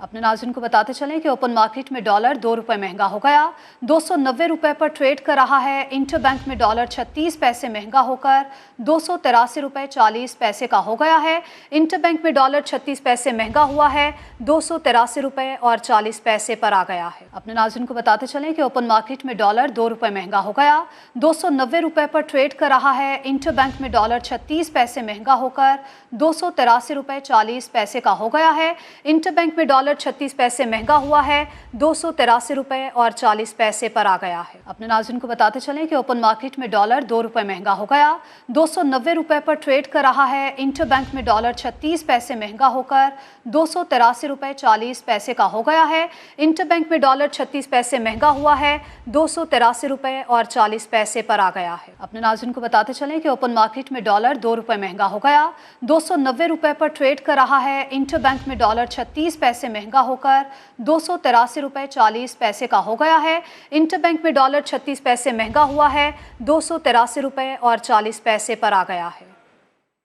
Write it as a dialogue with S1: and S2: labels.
S1: अपने नाज़रीन को बताते चलें कि ओपन मार्केट में डॉलर 2 रुपये महंगा हो गया, 290 रुपये पर ट्रेड कर रहा है। इंटरबैंक में डॉलर 36 पैसे महंगा होकर 283 रुपये 40 पैसे का हो गया है। इंटरबैंक में डॉलर 36 पैसे महंगा हुआ है, 283 रुपये और 40 पैसे पर आ गया है। अपने नाज़रीन को बताते चलें कि ओपन मार्केट में डॉलर 2 रुपये महंगा हो गया, 290 रुपये पर ट्रेड कर रहा है। इंटरबैंक में डॉलर 36 पैसे महंगा होकर 283 रुपये 40 पैसे का हो गया है। इंटरबैंक में डॉलर 36 पैसे महंगा हुआ है, 283 रुपये और 40 पैसे पर आ गया है। अपने नाज़रीन को बताते चलें कि ओपन मार्केट में डॉलर 2 रुपये महंगा हो गया, 290 रुपये पर ट्रेड कर रहा है। इंटरबैंक में डॉलर 36 पैसे महंगा होकर 283 रुपये 40 पैसे का हो गया है। इंटरबैंक में डॉलर 36 पैसे महंगा हुआ है, 283 रुपये और 40 पैसे पर आ गया है। अपने नाज़रीन को बताते चलें कि ओपन मार्केट में डॉलर 2 रुपये महंगा हो गया, 290 रुपये पर ट्रेड कर रहा है। इंटरबैंक में डॉलर 36 पैसे महंगा होकर 283 रुपये 40 पैसे का हो गया है। इंटरबैंक में डॉलर 36 पैसे महंगा हुआ है, 283 रुपये और 40 पैसे पर आ गया है।